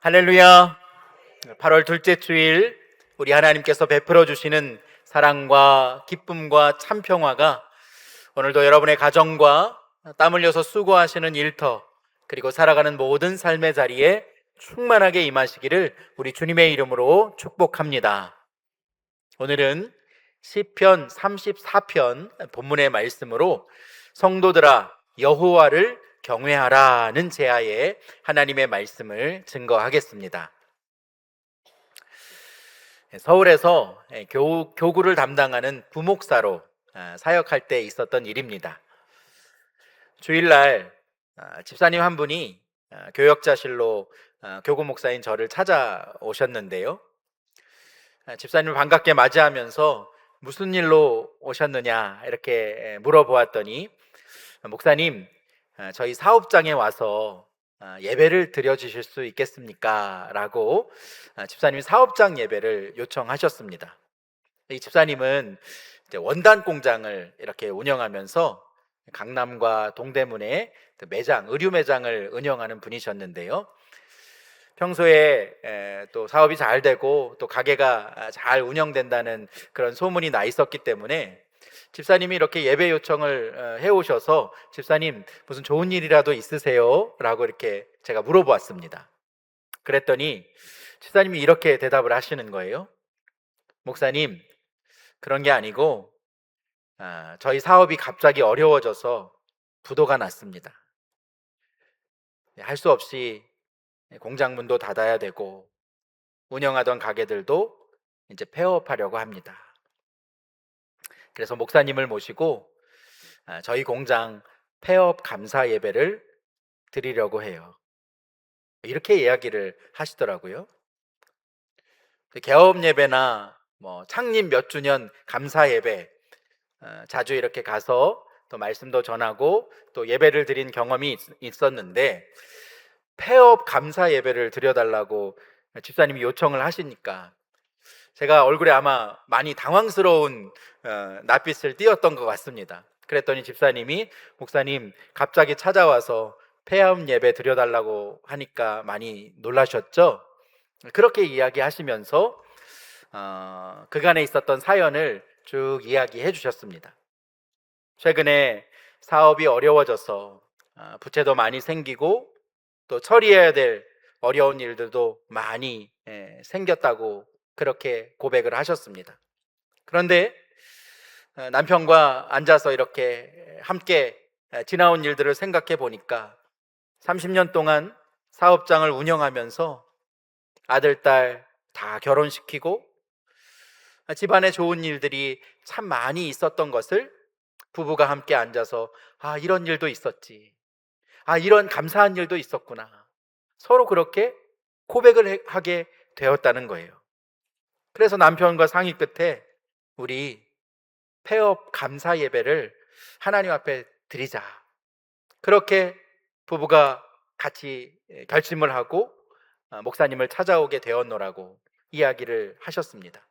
할렐루야. 8월 둘째 주일 우리 하나님께서 베풀어 주시는 사랑과 기쁨과 참 평화가 오늘도 여러분의 가정과 땀 흘려서 수고하시는 일터 그리고 살아가는 모든 삶의 자리에 충만하게 임하시기를 우리 주님의 이름으로 축복합니다. 오늘은 시편 34편 본문의 말씀으로 성도들아 여호와를 경외하라는 제하에 하나님의 말씀을 증거하겠습니다. 서울에서 교구를 담당하는 부목사로 사역할 때 있었던 일입니다. 주일날 집사님 한 분이 교역자실로 교구 목사인 저를 찾아오셨는데요. 집사님을 반갑게 맞이하면서 무슨 일로 오셨느냐 이렇게 물어보았더니, 목사님, 저희 사업장에 와서 예배를 드려주실 수 있겠습니까? 라고 집사님이 사업장 예배를 요청하셨습니다. 이 집사님은 이제 원단 공장을 이렇게 운영하면서 강남과 동대문에 매장, 의류 매장을 운영하는 분이셨는데요. 평소에 또 사업이 잘 되고 또 가게가 잘 운영된다는 그런 소문이 나 있었기 때문에 집사님이 이렇게 예배 요청을 해오셔서, 집사님 무슨 좋은 일이라도 있으세요? 라고 이렇게 제가 물어보았습니다. 그랬더니 집사님이 이렇게 대답을 하시는 거예요. 목사님, 그런 게 아니고 저희 사업이 갑자기 어려워져서 부도가 났습니다. 할 수 없이 공장 문도 닫아야 되고 운영하던 가게들도 이제 폐업하려고 합니다. 그래서 목사님을 모시고 저희 공장 폐업 감사 예배를 드리려고 해요. 이렇게 이야기를 하시더라고요. 개업 예배나 창립 몇 주년 감사 예배 자주 이렇게 가서 또 말씀도 전하고 또 예배를 드린 경험이 있었는데, 폐업 감사 예배를 드려달라고 집사님이 요청을 하시니까 제가 얼굴에 아마 많이 당황스러운 낯빛을 띄었던 것 같습니다. 그랬더니 집사님이, 목사님 갑자기 찾아와서 폐업 예배 드려달라고 하니까 많이 놀라셨죠? 그렇게 이야기하시면서 그간에 있었던 사연을 쭉 이야기해 주셨습니다. 최근에 사업이 어려워져서 부채도 많이 생기고 또 처리해야 될 어려운 일들도 많이 생겼다고 그렇게 고백을 하셨습니다. 그런데 남편과 앉아서 이렇게 함께 지나온 일들을 생각해 보니까 30년 동안 사업장을 운영하면서 아들, 딸 다 결혼시키고 집안에 좋은 일들이 참 많이 있었던 것을 부부가 함께 앉아서, 이런 일도 있었지, 이런 감사한 일도 있었구나, 서로 그렇게 고백을 하게 되었다는 거예요. 그래서 남편과 상의 끝에 우리 폐업 감사 예배를 하나님 앞에 드리자, 그렇게 부부가 같이 결심을 하고 목사님을 찾아오게 되었노라고 이야기를 하셨습니다.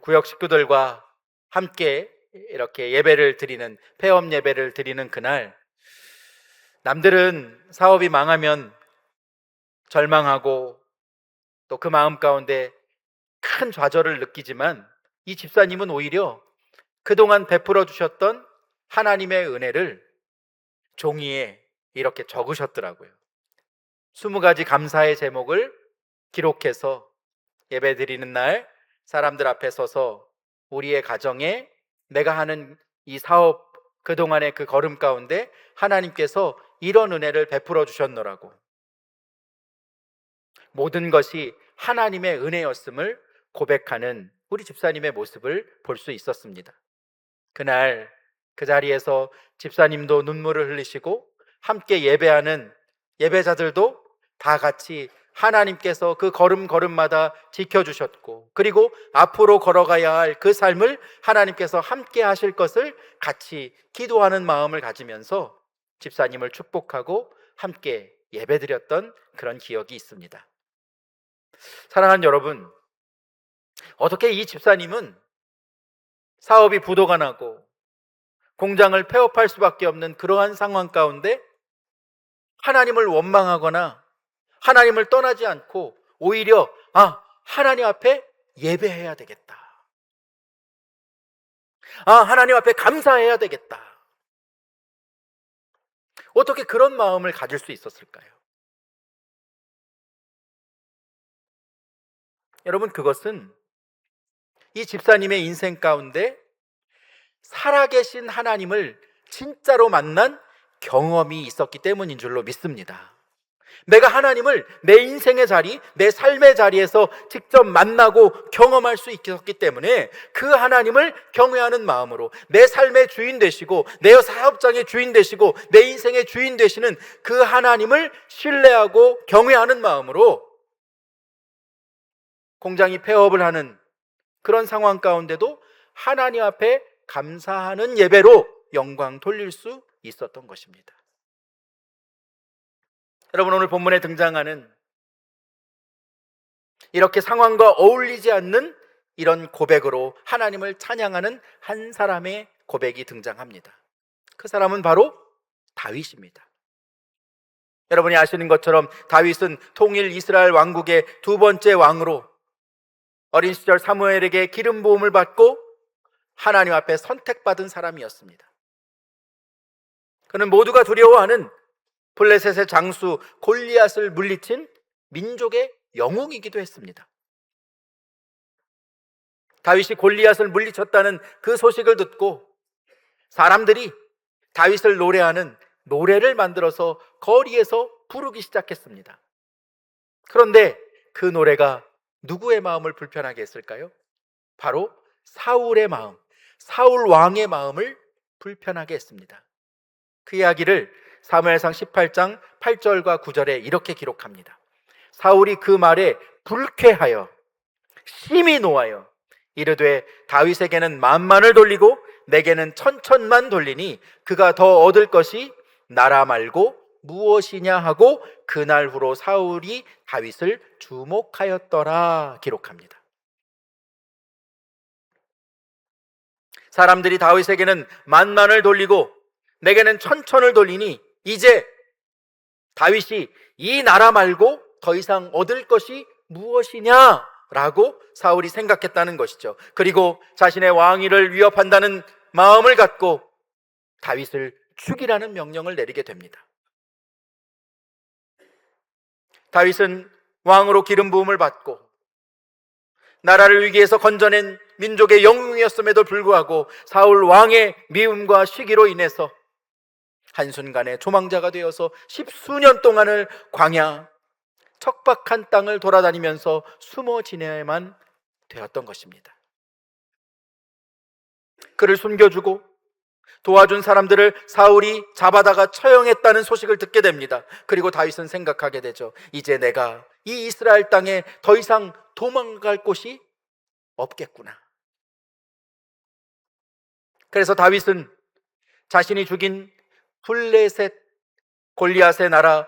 구역 식구들과 함께 이렇게 예배를 드리는, 폐업 예배를 드리는 그날, 남들은 사업이 망하면 절망하고 또 그 마음 가운데 큰 좌절을 느끼지만, 이 집사님은 오히려 그동안 베풀어 주셨던 하나님의 은혜를 종이에 이렇게 적으셨더라고요. 20가지 감사의 제목을 기록해서 예배 드리는 날 사람들 앞에 서서 우리의 가정에, 내가 하는 이 사업 그동안의 그 걸음 가운데 하나님께서 이런 은혜를 베풀어 주셨노라고, 모든 것이 하나님의 은혜였음을 고백하는 우리 집사님의 모습을 볼 수 있었습니다. 그날 그 자리에서 집사님도 눈물을 흘리시고 함께 예배하는 예배자들도 다 같이 하나님께서 그 걸음걸음마다 지켜주셨고, 그리고 앞으로 걸어가야 할 그 삶을 하나님께서 함께 하실 것을 같이 기도하는 마음을 가지면서 집사님을 축복하고 함께 예배드렸던 그런 기억이 있습니다. 사랑하는 여러분, 어떻게 이 집사님은 사업이 부도가 나고 공장을 폐업할 수밖에 없는 그러한 상황 가운데 하나님을 원망하거나 하나님을 떠나지 않고 오히려 하나님 앞에 예배해야 되겠다. 하나님 앞에 감사해야 되겠다. 어떻게 그런 마음을 가질 수 있었을까요? 여러분, 그것은 이 집사님의 인생 가운데 살아계신 하나님을 진짜로 만난 경험이 있었기 때문인 줄로 믿습니다. 내가 하나님을 내 인생의 자리, 내 삶의 자리에서 직접 만나고 경험할 수 있었기 때문에 그 하나님을 경외하는 마음으로 내 삶의 주인 되시고 내 사업장의 주인 되시고 내 인생의 주인 되시는 그 하나님을 신뢰하고 경외하는 마음으로 공장이 폐업을 하는 그런 상황 가운데도 하나님 앞에 감사하는 예배로 영광 돌릴 수 있었던 것입니다. 여러분, 오늘 본문에 등장하는 이렇게 상황과 어울리지 않는 이런 고백으로 하나님을 찬양하는 한 사람의 고백이 등장합니다. 그 사람은 바로 다윗입니다. 여러분이 아시는 것처럼 다윗은 통일 이스라엘 왕국의 두 번째 왕으로 어린 시절 사무엘에게 기름 부음을 받고 하나님 앞에 선택받은 사람이었습니다. 그는 모두가 두려워하는 블레셋의 장수 골리앗을 물리친 민족의 영웅이기도 했습니다. 다윗이 골리앗을 물리쳤다는 그 소식을 듣고 사람들이 다윗을 노래하는 노래를 만들어서 거리에서 부르기 시작했습니다. 그런데 그 노래가 누구의 마음을 불편하게 했을까요? 바로 사울의 마음, 사울 왕의 마음을 불편하게 했습니다. 그 이야기를 사무엘상 18장 8절과 9절에 이렇게 기록합니다. 사울이 그 말에 불쾌하여 심히 노하여 이르되 다윗에게는 만만을 돌리고 내게는 천천만 돌리니 그가 더 얻을 것이 나라 말고 무엇이냐 하고 그날 후로 사울이 다윗을 주목하였더라 기록합니다. 사람들이 다윗에게는 만만을 돌리고 내게는 천천을 돌리니 이제 다윗이 이 나라 말고 더 이상 얻을 것이 무엇이냐라고 사울이 생각했다는 것이죠. 그리고 자신의 왕위를 위협한다는 마음을 갖고 다윗을 죽이라는 명령을 내리게 됩니다. 다윗은 왕으로 기름 부음을 받고 나라를 위기에서 건져낸 민족의 영웅이었음에도 불구하고 사울 왕의 미움과 시기로 인해서 한순간에 조망자가 되어서 10수년 동안을 광야 척박한 땅을 돌아다니면서 숨어 지내야만 되었던 것입니다. 그를 숨겨주고 도와준 사람들을 사울이 잡아다가 처형했다는 소식을 듣게 됩니다. 그리고 다윗은 생각하게 되죠. 이제 내가 이 이스라엘 땅에 더 이상 도망갈 곳이 없겠구나. 그래서 다윗은 자신이 죽인 블레셋, 골리앗의 나라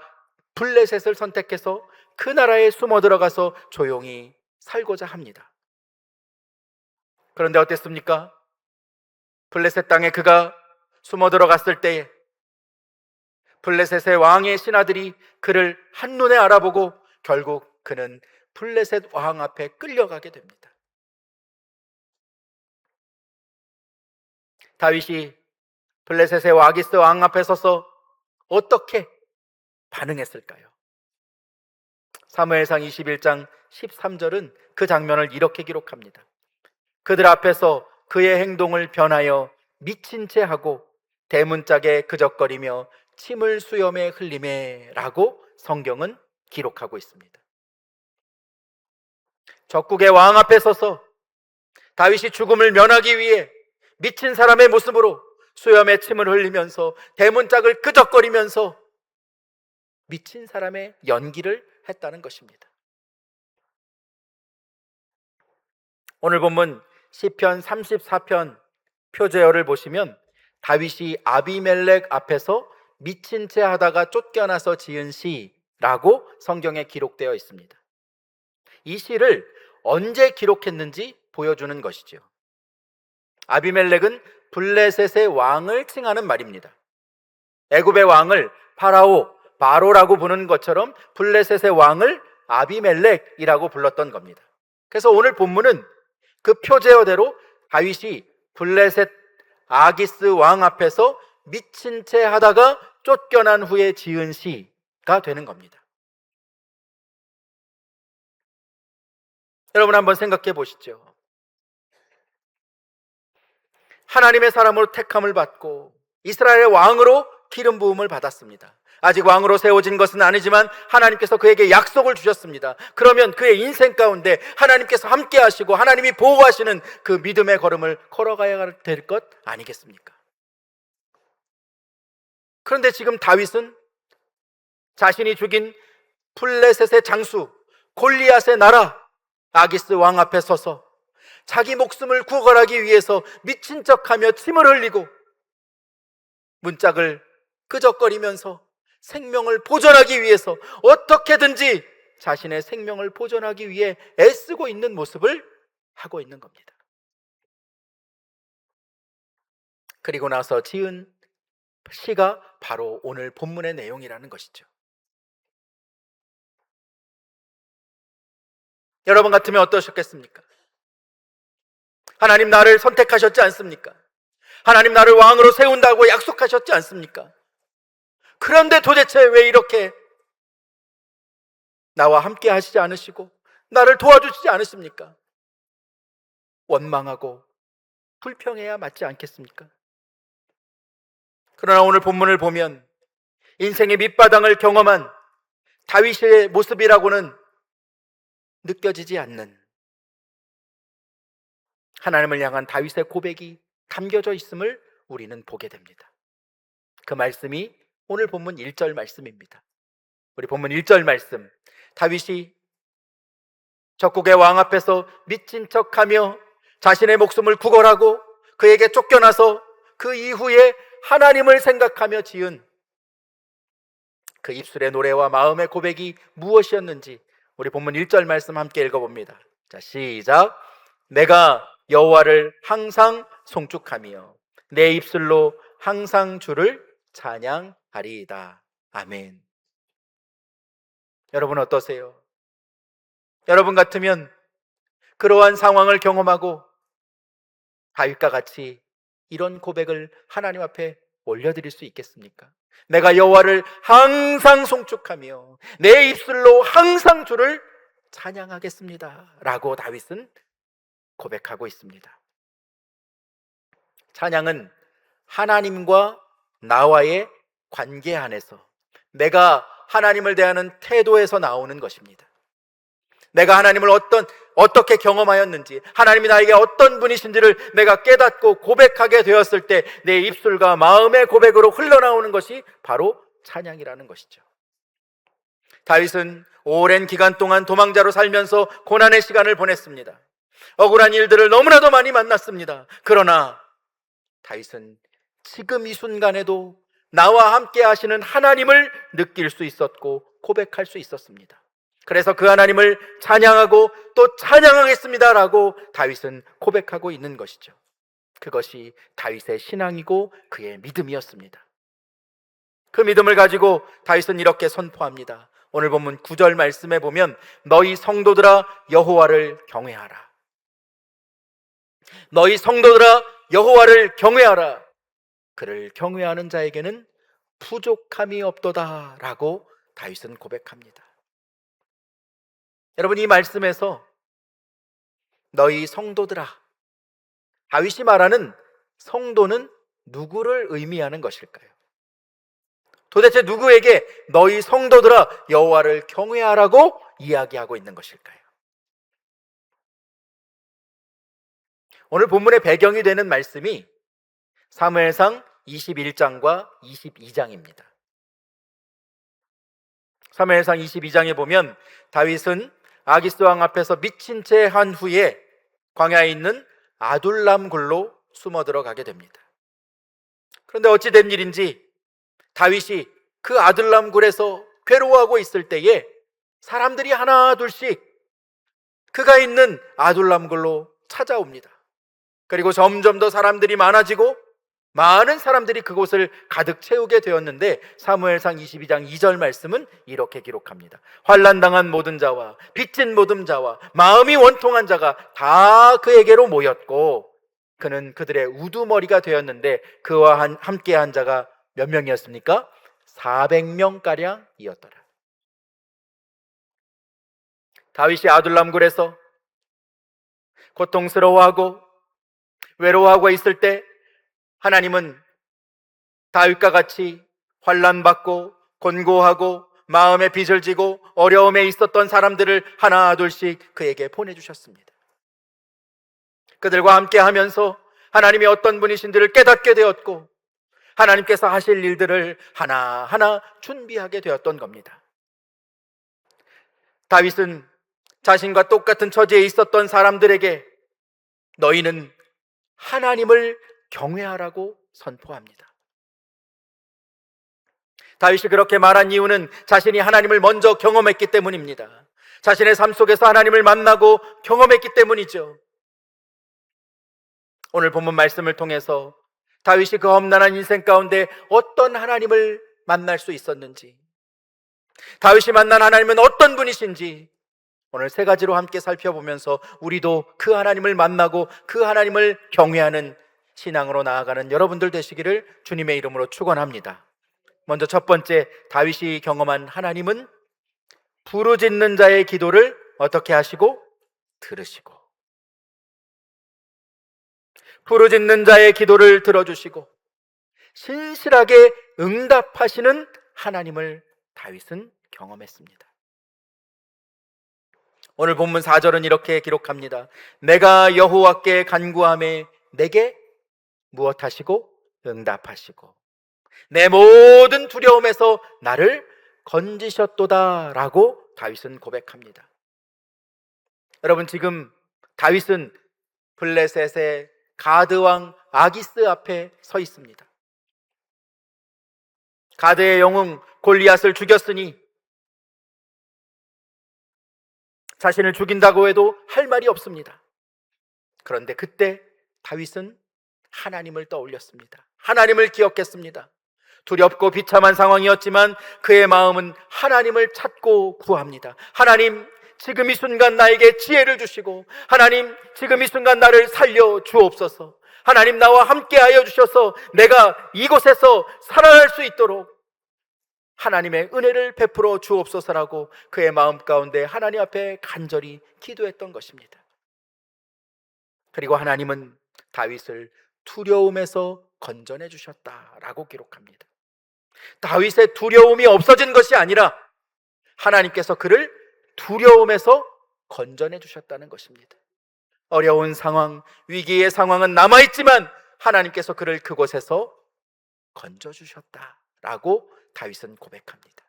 블레셋을 선택해서 그 나라에 숨어 들어가서 조용히 살고자 합니다. 그런데 어땠습니까? 블레셋 땅에 그가 숨어 들어갔을 때에 블레셋의 왕의 신하들이 그를 한눈에 알아보고 결국 그는 블레셋 왕 앞에 끌려가게 됩니다. 다윗이 블레셋의 아기스 왕 앞에 서서 어떻게 반응했을까요? 사무엘상 21장 13절은 그 장면을 이렇게 기록합니다. 그들 앞에서 그의 행동을 변하여 미친 채 하고 대문짝에 그적거리며 침을 수염에 흘리매 라고 성경은 기록하고 있습니다. 적국의 왕 앞에 서서 다윗이 죽음을 면하기 위해 미친 사람의 모습으로 수염에 침을 흘리면서 대문짝을 끄적거리면서 미친 사람의 연기를 했다는 것입니다. 오늘 본문 시편 34편 표제어를 보시면 다윗이 아비멜렉 앞에서 미친 채 하다가 쫓겨나서 지은 시라고 성경에 기록되어 있습니다. 이 시를 언제 기록했는지 보여주는 것이죠. 아비멜렉은 블레셋의 왕을 칭하는 말입니다. 애굽의 왕을 파라오 바로라고 부르는 것처럼 블레셋의 왕을 아비멜렉이라고 불렀던 겁니다. 그래서 오늘 본문은 그 표제어대로 다윗이 블레셋 아기스 왕 앞에서 미친 채 하다가 쫓겨난 후에 지은 시가 되는 겁니다. 여러분 한번 생각해 보시죠. 하나님의 사람으로 택함을 받고 이스라엘의 왕으로 기름 부음을 받았습니다. 아직 왕으로 세워진 것은 아니지만 하나님께서 그에게 약속을 주셨습니다. 그러면 그의 인생 가운데 하나님께서 함께 하시고 하나님이 보호하시는 그 믿음의 걸음을 걸어가야 될 것 아니겠습니까? 그런데 지금 다윗은 자신이 죽인 블레셋의 장수 골리앗의 나라 아기스 왕 앞에 서서 자기 목숨을 구걸하기 위해서 미친 척하며 침을 흘리고 문짝을 끄적거리면서 생명을 보존하기 위해서 어떻게든지 자신의 생명을 보존하기 위해 애쓰고 있는 모습을 하고 있는 겁니다. 그리고 나서 지은 시가 바로 오늘 본문의 내용이라는 것이죠. 여러분 같으면 어떠셨겠습니까? 하나님 나를 선택하셨지 않습니까? 하나님 나를 왕으로 세운다고 약속하셨지 않습니까? 그런데 도대체 왜 이렇게 나와 함께 하시지 않으시고 나를 도와주시지 않으십니까? 원망하고 불평해야 맞지 않겠습니까? 그러나 오늘 본문을 보면 인생의 밑바닥을 경험한 다윗의 모습이라고는 느껴지지 않는 하나님을 향한 다윗의 고백이 담겨져 있음을 우리는 보게 됩니다. 그 말씀이 오늘 본문 1절 말씀입니다. 우리 본문 1절 말씀, 다윗이 적국의 왕 앞에서 미친 척하며 자신의 목숨을 구걸하고 그에게 쫓겨나서 그 이후에 하나님을 생각하며 지은 그 입술의 노래와 마음의 고백이 무엇이었는지 우리 본문 1절 말씀 함께 읽어봅니다. 자, 시작. 내가 여호와를 항상 송축하며 내 입술로 항상 주를 찬양하리이다. 아멘. 여러분 어떠세요? 여러분 같으면 그러한 상황을 경험하고 다윗과 같이 이런 고백을 하나님 앞에 올려드릴 수 있겠습니까? 내가 여호와를 항상 송축하며 내 입술로 항상 주를 찬양하겠습니다 라고 다윗은 고백하고 있습니다. 찬양은 하나님과 나와의 관계 안에서 내가 하나님을 대하는 태도에서 나오는 것입니다. 내가 하나님을 어떻게 경험하였는지, 하나님이 나에게 어떤 분이신지를 내가 깨닫고 고백하게 되었을 때 내 입술과 마음의 고백으로 흘러나오는 것이 바로 찬양이라는 것이죠. 다윗은 오랜 기간 동안 도망자로 살면서 고난의 시간을 보냈습니다. 억울한 일들을 너무나도 많이 만났습니다. 그러나 다윗은 지금 이 순간에도 나와 함께 하시는 하나님을 느낄 수 있었고 고백할 수 있었습니다. 그래서 그 하나님을 찬양하고 또 찬양하겠습니다라고 다윗은 고백하고 있는 것이죠. 그것이 다윗의 신앙이고 그의 믿음이었습니다. 그 믿음을 가지고 다윗은 이렇게 선포합니다. 오늘 본문 9절 말씀에 보면 너희 성도들아 여호와를 경외하라. 너희 성도들아 여호와를 경외하라. 그를 경외하는 자에게는 부족함이 없도다 라고 다윗은 고백합니다. 여러분 이 말씀에서 너희 성도들아, 다윗이 말하는 성도는 누구를 의미하는 것일까요? 도대체 누구에게 너희 성도들아 여호와를 경외하라고 이야기하고 있는 것일까요? 오늘 본문의 배경이 되는 말씀이 사무엘상 21장과 22장입니다. 사무엘상 22장에 보면 다윗은 아기스 왕 앞에서 미친 채 한 후에 광야에 있는 아둘람 굴로 숨어 들어가게 됩니다. 그런데 어찌 된 일인지 다윗이 그 아둘람 굴에서 괴로워하고 있을 때에 사람들이 하나 둘씩 그가 있는 아둘람 굴로 찾아옵니다. 그리고 점점 더 사람들이 많아지고 많은 사람들이 그곳을 가득 채우게 되었는데 사무엘상 22장 2절 말씀은 이렇게 기록합니다. 환난당한 모든 자와 빚진 모든 자와 마음이 원통한 자가 다 그에게로 모였고 그는 그들의 우두머리가 되었는데 그와 함께 한 자가 몇 명이었습니까? 400명가량이었더라. 다윗이 아둘람굴에서 고통스러워하고 외로워하고 있을 때 하나님은 다윗과 같이 환난받고 곤고하고 마음에 빚을 지고 어려움에 있었던 사람들을 하나 둘씩 그에게 보내주셨습니다. 그들과 함께 하면서 하나님이 어떤 분이신지를 깨닫게 되었고 하나님께서 하실 일들을 하나하나 준비하게 되었던 겁니다. 다윗은 자신과 똑같은 처지에 있었던 사람들에게 너희는 하나님을 경외하라고 선포합니다. 다윗이 그렇게 말한 이유는 자신이 하나님을 먼저 경험했기 때문입니다. 자신의 삶 속에서 하나님을 만나고 경험했기 때문이죠. 오늘 본문 말씀을 통해서 다윗이 그 험난한 인생 가운데 어떤 하나님을 만날 수 있었는지, 다윗이 만난 하나님은 어떤 분이신지 오늘 세 가지로 함께 살펴보면서 우리도 그 하나님을 만나고 그 하나님을 경외하는 신앙으로 나아가는 여러분들 되시기를 주님의 이름으로 축원합니다. 먼저 첫 번째, 다윗이 경험한 하나님은 부르짖는 자의 기도를 어떻게 하시고? 들으시고, 부르짖는 자의 기도를 들어주시고 신실하게 응답하시는 하나님을 다윗은 경험했습니다. 오늘 본문 4절은 이렇게 기록합니다. 내가 여호와께 간구하매 내게 무엇하시고? 응답하시고 내 모든 두려움에서 나를 건지셨도다 라고 다윗은 고백합니다. 여러분, 지금 다윗은 블레셋의 가드왕 아기스 앞에 서 있습니다. 가드의 영웅 골리앗을 죽였으니 자신을 죽인다고 해도 할 말이 없습니다. 그런데 그때 다윗은 하나님을 떠올렸습니다. 하나님을 기억했습니다. 두렵고 비참한 상황이었지만 그의 마음은 하나님을 찾고 구합니다. 하나님, 지금 이 순간 나에게 지혜를 주시고 하나님, 지금 이 순간 나를 살려 주옵소서. 하나님, 나와 함께 하여 주셔서 내가 이곳에서 살아날 수 있도록 하나님의 은혜를 베풀어 주옵소서라고 그의 마음 가운데 하나님 앞에 간절히 기도했던 것입니다. 그리고 하나님은 다윗을 두려움에서 건져내 주셨다라고 기록합니다. 다윗의 두려움이 없어진 것이 아니라 하나님께서 그를 두려움에서 건져내 주셨다는 것입니다. 어려운 상황, 위기의 상황은 남아있지만 하나님께서 그를 그곳에서 건져주셨다라고 다윗은 고백합니다.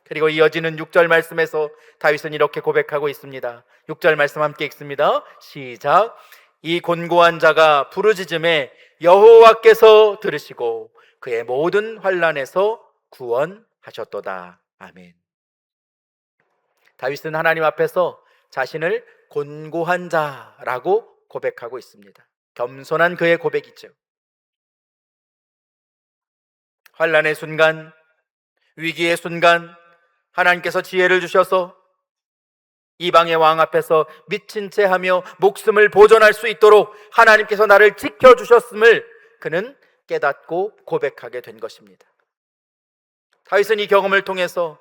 그리고 이어지는 6절 말씀에서 다윗은 이렇게 고백하고 있습니다. 6절 말씀 함께 읽습니다. 시작. 이 곤고한 자가 부르짖음에 여호와께서 들으시고 그의 모든 환난에서 구원하셨도다. 아멘. 다윗은 하나님 앞에서 자신을 곤고한 자라고 고백하고 있습니다. 겸손한 그의 고백이죠. 환난의 순간, 위기의 순간 하나님께서 지혜를 주셔서 이방의 왕 앞에서 미친 채 하며 목숨을 보존할 수 있도록 하나님께서 나를 지켜주셨음을 그는 깨닫고 고백하게 된 것입니다. 다윗은 이 경험을 통해서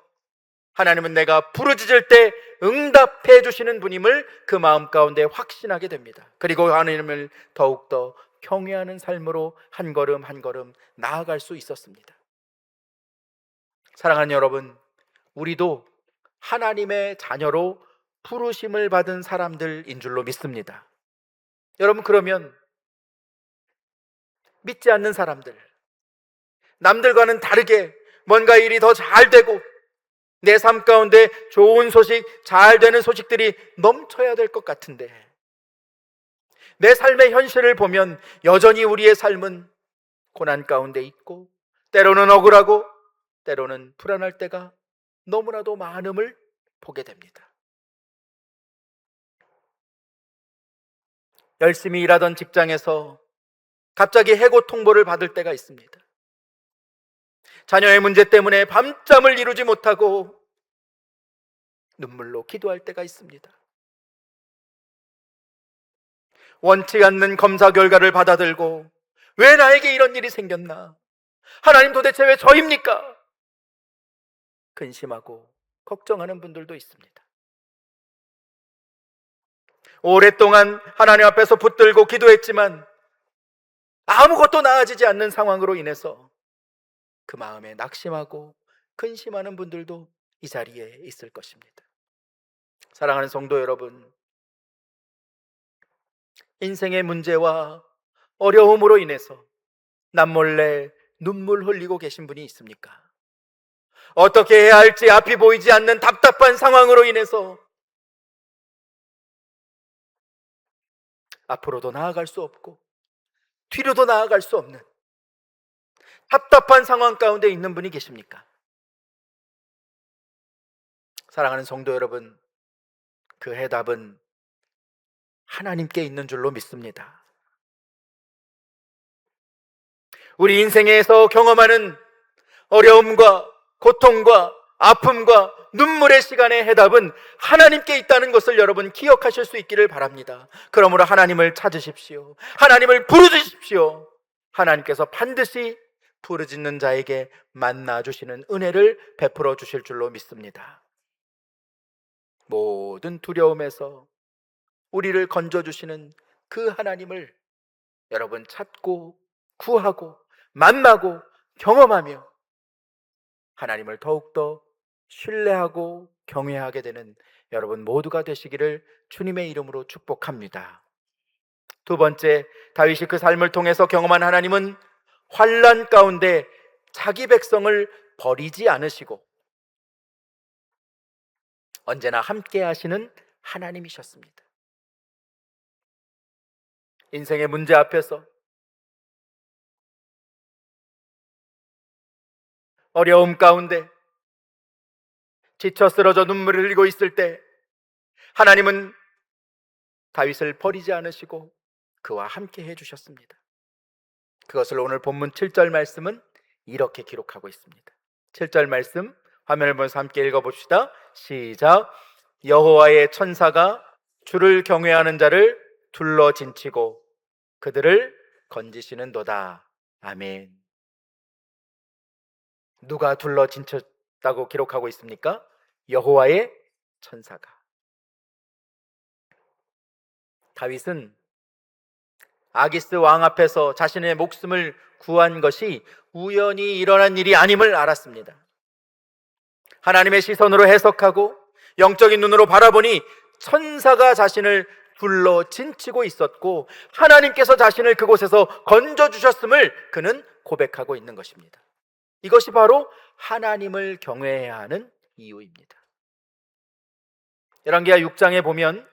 하나님은 내가 부르짖을 때 응답해 주시는 분임을 그 마음 가운데 확신하게 됩니다. 그리고 하나님을 더욱더 경외하는 삶으로 한 걸음 한 걸음 나아갈 수 있었습니다. 사랑하는 여러분, 우리도 하나님의 자녀로 부르심을 받은 사람들인 줄로 믿습니다. 여러분, 그러면 믿지 않는 사람들, 남들과는 다르게 뭔가 일이 더 잘 되고 내 삶 가운데 좋은 소식, 잘 되는 소식들이 넘쳐야 될 것 같은데 내 삶의 현실을 보면 여전히 우리의 삶은 고난 가운데 있고 때로는 억울하고 때로는 불안할 때가 너무나도 많음을 보게 됩니다. 열심히 일하던 직장에서 갑자기 해고 통보를 받을 때가 있습니다. 자녀의 문제 때문에 밤잠을 이루지 못하고 눈물로 기도할 때가 있습니다. 원치 않는 검사 결과를 받아들고 왜 나에게 이런 일이 생겼나? 하나님 도대체 왜 저입니까? 근심하고 걱정하는 분들도 있습니다. 오랫동안 하나님 앞에서 붙들고 기도했지만 아무것도 나아지지 않는 상황으로 인해서 그 마음에 낙심하고 근심하는 분들도 이 자리에 있을 것입니다. 사랑하는 성도 여러분, 인생의 문제와 어려움으로 인해서 남몰래 눈물 흘리고 계신 분이 있습니까? 어떻게 해야 할지 앞이 보이지 않는 답답한 상황으로 인해서 앞으로도 나아갈 수 없고 뒤로도 나아갈 수 없는 답답한 상황 가운데 있는 분이 계십니까? 사랑하는 성도 여러분, 그 해답은 하나님께 있는 줄로 믿습니다. 우리 인생에서 경험하는 어려움과 고통과 아픔과 눈물의 시간의 해답은 하나님께 있다는 것을 여러분 기억하실 수 있기를 바랍니다. 그러므로 하나님을 찾으십시오. 하나님을 부르짖으십시오. 하나님께서 반드시 부르짖는 자에게 만나주시는 은혜를 베풀어 주실 줄로 믿습니다. 모든 두려움에서 우리를 건져주시는 그 하나님을 여러분 찾고 구하고 만나고 경험하며 하나님을 더욱더 신뢰하고 경외하게 되는 여러분 모두가 되시기를 주님의 이름으로 축복합니다. 두 번째, 다윗이 그 삶을 통해서 경험한 하나님은 환난 가운데 자기 백성을 버리지 않으시고 언제나 함께 하시는 하나님이셨습니다. 인생의 문제 앞에서 어려움 가운데 지쳐 쓰러져 눈물을 흘리고 있을 때 하나님은 다윗을 버리지 않으시고 그와 함께 해주셨습니다. 그것을 오늘 본문 7절 말씀은 이렇게 기록하고 있습니다. 7절 말씀 화면을 보면서 함께 읽어봅시다. 시작. 여호와의 천사가 주를 경외하는 자를 둘러 진치고 그들을 건지시는도다. 아멘. 누가 둘러 진쳤다고 기록하고 있습니까? 여호와의 천사가. 다윗은 아기스 왕 앞에서 자신의 목숨을 구한 것이 우연히 일어난 일이 아님을 알았습니다. 하나님의 시선으로 해석하고 영적인 눈으로 바라보니 천사가 자신을 둘러 진치고 있었고 하나님께서 자신을 그곳에서 건져주셨음을 그는 고백하고 있는 것입니다. 이것이 바로 하나님을 경외해야 하는 이유입니다. 열왕기하 6장에 보면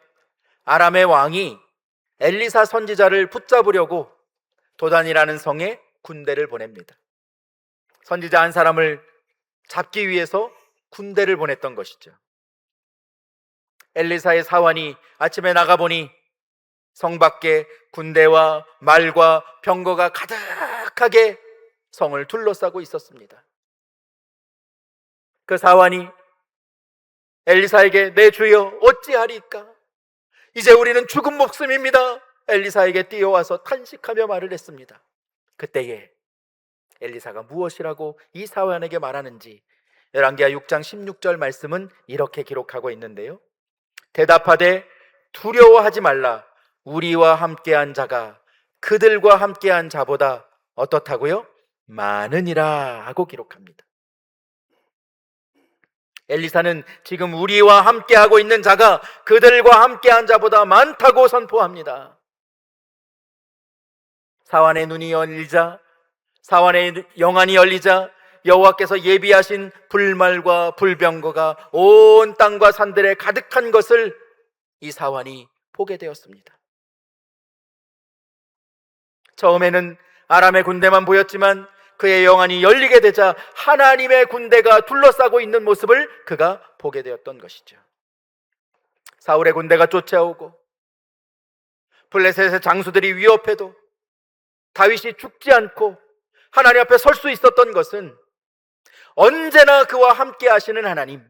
아람의 왕이 엘리사 선지자를 붙잡으려고 도단이라는 성에 군대를 보냅니다. 선지자 한 사람을 잡기 위해서 군대를 보냈던 것이죠. 엘리사의 사환이 아침에 나가보니 성 밖에 군대와 말과 병거가 가득하게 성을 둘러싸고 있었습니다. 그 사환이 엘리사에게 내 주여 어찌하리까? 이제 우리는 죽은 목숨입니다. 엘리사에게 뛰어와서 탄식하며 말을 했습니다. 그때에 엘리사가 무엇이라고 이 사환에게 말하는지 열왕기하 6장 16절 말씀은 이렇게 기록하고 있는데요. 대답하되 두려워하지 말라. 우리와 함께한 자가 그들과 함께한 자보다 어떻다고요? 많으니라 하고 기록합니다. 엘리사는 지금 우리와 함께하고 있는 자가 그들과 함께한 자보다 많다고 선포합니다. 사환의 눈이 열리자, 사환의 영안이 열리자 여호와께서 예비하신 불말과 불병거가 온 땅과 산들에 가득한 것을 이 사환이 보게 되었습니다. 처음에는 아람의 군대만 보였지만 그의 영안이 열리게 되자 하나님의 군대가 둘러싸고 있는 모습을 그가 보게 되었던 것이죠. 사울의 군대가 쫓아오고 블레셋의 장수들이 위협해도 다윗이 죽지 않고 하나님 앞에 설 수 있었던 것은 언제나 그와 함께 하시는 하나님,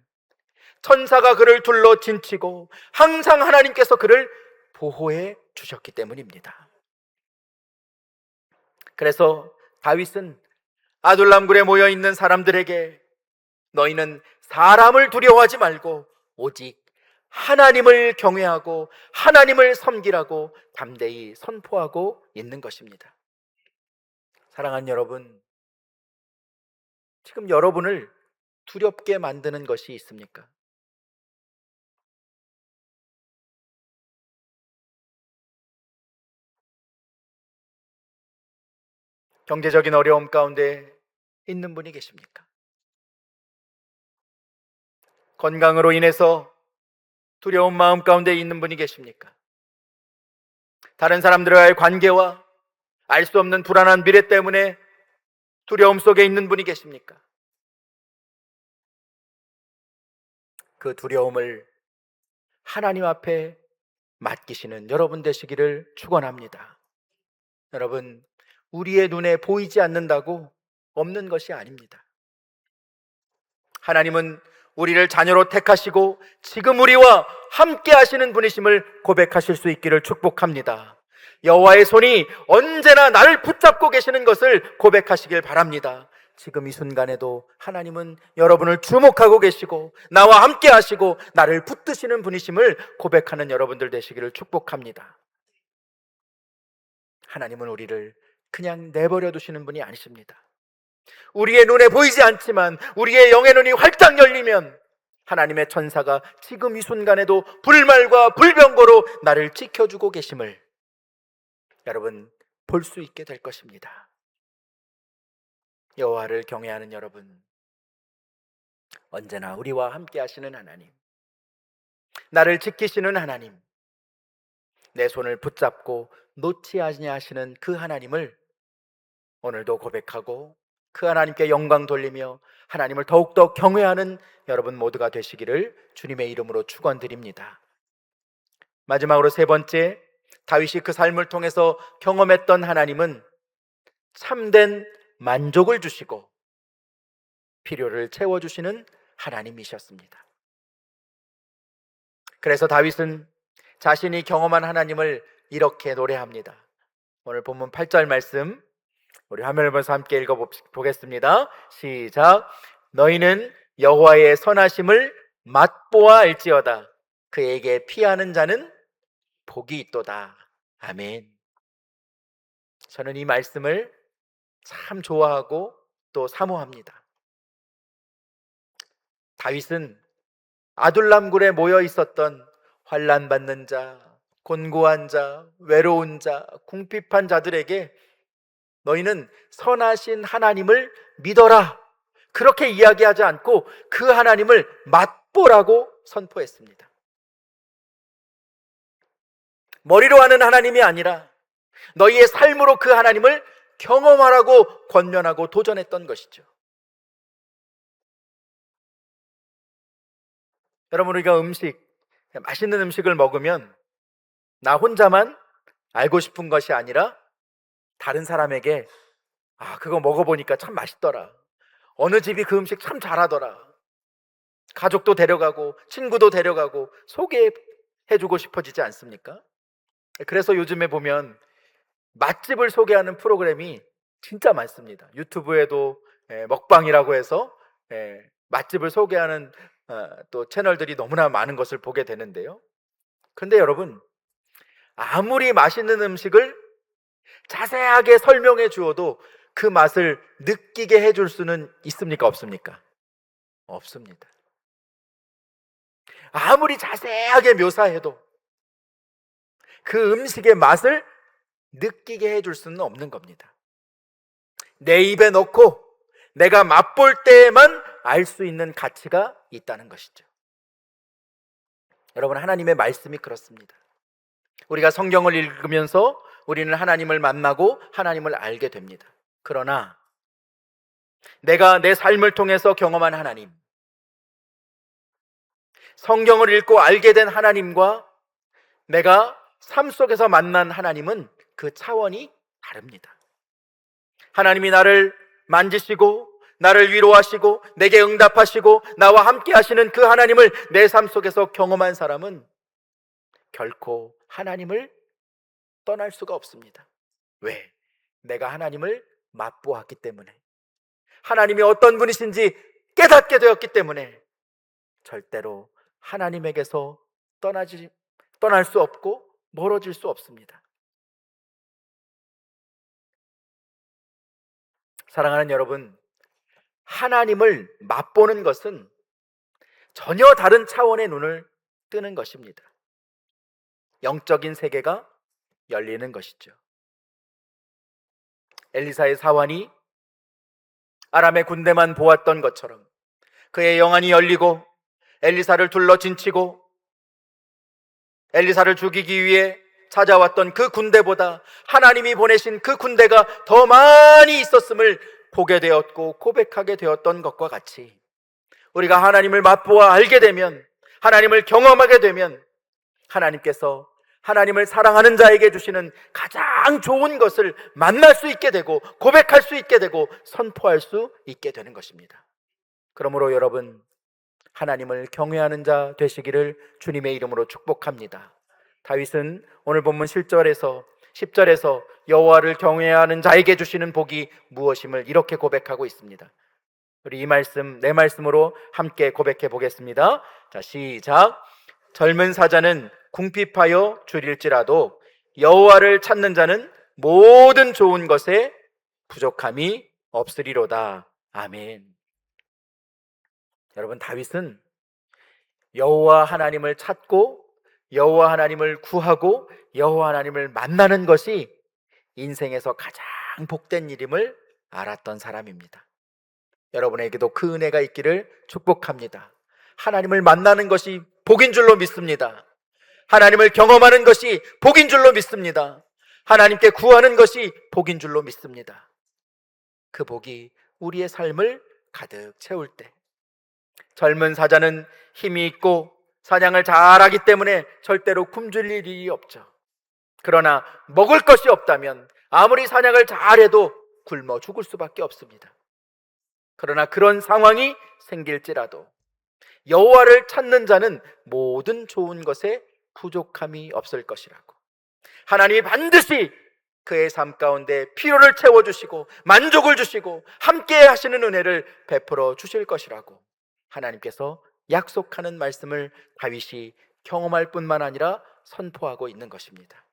천사가 그를 둘러 진치고 항상 하나님께서 그를 보호해 주셨기 때문입니다. 그래서 다윗은 아둘람굴에 모여 있는 사람들에게 너희는 사람을 두려워하지 말고 오직 하나님을 경외하고 하나님을 섬기라고 담대히 선포하고 있는 것입니다. 사랑하는 여러분, 지금 여러분을 두렵게 만드는 것이 있습니까? 경제적인 어려움 가운데 있는 분이 계십니까? 건강으로 인해서 두려운 마음 가운데 있는 분이 계십니까? 다른 사람들과의 관계와 알 수 없는 불안한 미래 때문에 두려움 속에 있는 분이 계십니까? 그 두려움을 하나님 앞에 맡기시는 여러분 되시기를 축원합니다. 여러분, 우리의 눈에 보이지 않는다고 없는 것이 아닙니다. 하나님은 우리를 자녀로 택하시고 지금 우리와 함께 하시는 분이심을 고백하실 수 있기를 축복합니다. 여호와의 손이 언제나 나를 붙잡고 계시는 것을 고백하시길 바랍니다. 지금 이 순간에도 하나님은 여러분을 주목하고 계시고 나와 함께 하시고 나를 붙드시는 분이심을 고백하는 여러분들 되시기를 축복합니다. 하나님은 우리를 그냥 내버려 두시는 분이 아니십니다. 우리의 눈에 보이지 않지만 우리의 영의 눈이 활짝 열리면 하나님의 천사가 지금 이 순간에도 불말과 불병거로 나를 지켜주고 계심을 여러분 볼 수 있게 될 것입니다. 여호와를 경외하는 여러분, 언제나 우리와 함께 하시는 하나님, 나를 지키시는 하나님, 내 손을 붙잡고 놓지 아니하시는 그 하나님을 오늘도 고백하고 그 하나님께 영광 돌리며 하나님을 더욱더 경외하는 여러분 모두가 되시기를 주님의 이름으로 축원드립니다. 마지막으로 세 번째, 다윗이 그 삶을 통해서 경험했던 하나님은 참된 만족을 주시고 필요를 채워주시는 하나님이셨습니다. 그래서 다윗은 자신이 경험한 하나님을 이렇게 노래합니다. 오늘 본문 8절 말씀 우리 화면을 보면서 함께 읽어보겠습니다. 시작. 너희는 여호와의 선하심을 맛보아 알지어다. 그에게 피하는 자는 복이 있도다. 아멘. 저는 이 말씀을 참 좋아하고 또 사모합니다. 다윗은 아둘람굴에 모여 있었던 환난 받는 자, 곤고한 자, 외로운 자, 궁핍한 자들에게 너희는 선하신 하나님을 믿어라, 그렇게 이야기하지 않고 그 하나님을 맛보라고 선포했습니다. 머리로 하는 하나님이 아니라 너희의 삶으로 그 하나님을 경험하라고 권면하고 도전했던 것이죠. 여러분, 우리가 맛있는 음식을 먹으면 나 혼자만 알고 싶은 것이 아니라 다른 사람에게 그거 먹어보니까 참 맛있더라, 어느 집이 그 음식 참 잘하더라, 가족도 데려가고 친구도 데려가고 소개해주고 싶어지지 않습니까? 그래서 요즘에 보면 맛집을 소개하는 프로그램이 진짜 많습니다. 유튜브에도 먹방이라고 해서 맛집을 소개하는 또 채널들이 너무나 많은 것을 보게 되는데요. 그런데 여러분, 아무리 맛있는 음식을 자세하게 설명해 주어도 그 맛을 느끼게 해줄 수는 있습니까? 없습니까? 없습니다. 아무리 자세하게 묘사해도 그 음식의 맛을 느끼게 해줄 수는 없는 겁니다. 내 입에 넣고 내가 맛볼 때에만 알 수 있는 가치가 있다는 것이죠. 여러분, 하나님의 말씀이 그렇습니다. 우리가 성경을 읽으면서 우리는 하나님을 만나고 하나님을 알게 됩니다. 그러나 내가 내 삶을 통해서 경험한 하나님, 성경을 읽고 알게 된 하나님과 내가 삶 속에서 만난 하나님은 그 차원이 다릅니다. 하나님이 나를 만지시고 나를 위로하시고 내게 응답하시고 나와 함께 하시는 그 하나님을 내 삶 속에서 경험한 사람은 결코 하나님을 떠날 수가 없습니다. 왜? 내가 하나님을 맛보았기 때문에, 하나님이 어떤 분이신지 깨닫게 되었기 때문에 절대로 하나님에게서 떠날 수 없고 멀어질 수 없습니다. 사랑하는 여러분, 하나님을 맛보는 것은 전혀 다른 차원의 눈을 뜨는 것입니다. 영적인 세계가 열리는 것이죠. 엘리사의 사환이 아람의 군대만 보았던 것처럼 그의 영안이 열리고 엘리사를 둘러 진치고 엘리사를 죽이기 위해 찾아왔던 그 군대보다 하나님이 보내신 그 군대가 더 많이 있었음을 보게 되었고 고백하게 되었던 것과 같이, 우리가 하나님을 맛보아 알게 되면, 하나님을 경험하게 되면 하나님께서 하나님을 사랑하는 자에게 주시는 가장 좋은 것을 만날 수 있게 되고 고백할 수 있게 되고 선포할 수 있게 되는 것입니다. 그러므로 여러분, 하나님을 경외하는 자 되시기를 주님의 이름으로 축복합니다. 다윗은 오늘 본문 10절에서 여호와를 경외하는 자에게 주시는 복이 무엇임을 이렇게 고백하고 있습니다. 우리 이 말씀, 내 말씀으로 함께 고백해 보겠습니다. 자, 시작. 젊은 사자는 궁핍하여 줄일지라도 여호와를 찾는 자는 모든 좋은 것에 부족함이 없으리로다. 아멘. 여러분, 다윗은 여호와 하나님을 찾고 여호와 하나님을 구하고 여호와 하나님을 만나는 것이 인생에서 가장 복된 일임을 알았던 사람입니다. 여러분에게도 그 은혜가 있기를 축복합니다. 하나님을 만나는 것이 복인 줄로 믿습니다. 하나님을 경험하는 것이 복인 줄로 믿습니다. 하나님께 구하는 것이 복인 줄로 믿습니다. 그 복이 우리의 삶을 가득 채울 때, 젊은 사자는 힘이 있고 사냥을 잘하기 때문에 절대로 굶주릴 일이 없죠. 그러나 먹을 것이 없다면 아무리 사냥을 잘해도 굶어 죽을 수밖에 없습니다. 그러나 그런 상황이 생길지라도 여호와를 찾는 자는 모든 좋은 것에 부족함이 없을 것이라고, 하나님이 반드시 그의 삶 가운데 필요를 채워주시고 만족을 주시고 함께 하시는 은혜를 베풀어 주실 것이라고 하나님께서 약속하는 말씀을 다윗이 경험할 뿐만 아니라 선포하고 있는 것입니다.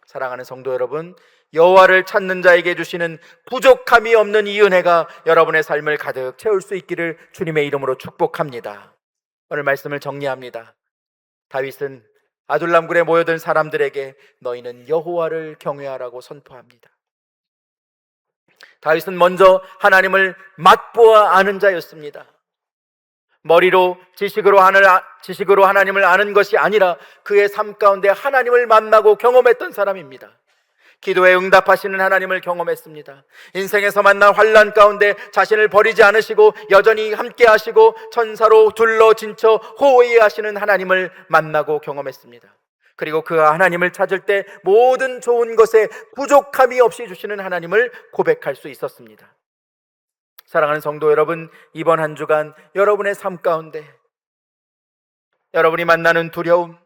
사랑하는 성도 여러분, 여호와를 찾는 자에게 주시는 부족함이 없는 이 은혜가 여러분의 삶을 가득 채울 수 있기를 주님의 이름으로 축복합니다. 오늘 말씀을 정리합니다. 다윗은 아둘람굴에 모여든 사람들에게 너희는 여호와를 경외하라고 선포합니다. 다윗은 먼저 하나님을 맛보아 아는 자였습니다. 머리로 지식으로 하나님을 아는 것이 아니라 그의 삶 가운데 하나님을 만나고 경험했던 사람입니다. 기도에 응답하시는 하나님을 경험했습니다. 인생에서 만난 환난 가운데 자신을 버리지 않으시고 여전히 함께 하시고 천사로 둘러 진쳐 호위하시는 하나님을 만나고 경험했습니다. 그리고 그 하나님을 찾을 때 모든 좋은 것에 부족함이 없이 주시는 하나님을 고백할 수 있었습니다. 사랑하는 성도 여러분, 이번 한 주간 여러분의 삶 가운데 여러분이 만나는 두려움,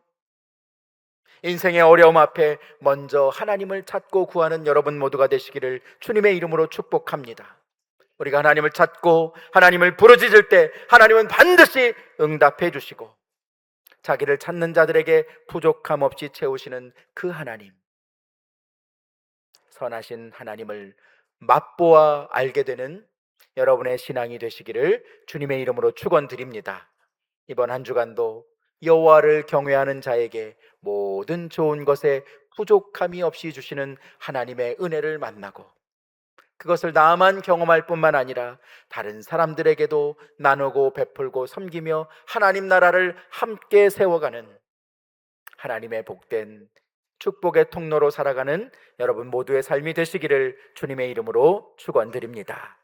인생의 어려움 앞에 먼저 하나님을 찾고 구하는 여러분 모두가 되시기를 주님의 이름으로 축복합니다. 우리가 하나님을 찾고 하나님을 부르짖을 때 하나님은 반드시 응답해 주시고 자기를 찾는 자들에게 부족함 없이 채우시는 그 하나님, 선하신 하나님을 맛보아 알게 되는 여러분의 신앙이 되시기를 주님의 이름으로 축원드립니다. 이번 한 주간도 여호와를 경외하는 자에게 모든 좋은 것에 부족함이 없이 주시는 하나님의 은혜를 만나고 그것을 나만 경험할 뿐만 아니라 다른 사람들에게도 나누고 베풀고 섬기며 하나님 나라를 함께 세워가는 하나님의 복된 축복의 통로로 살아가는 여러분 모두의 삶이 되시기를 주님의 이름으로 축원드립니다.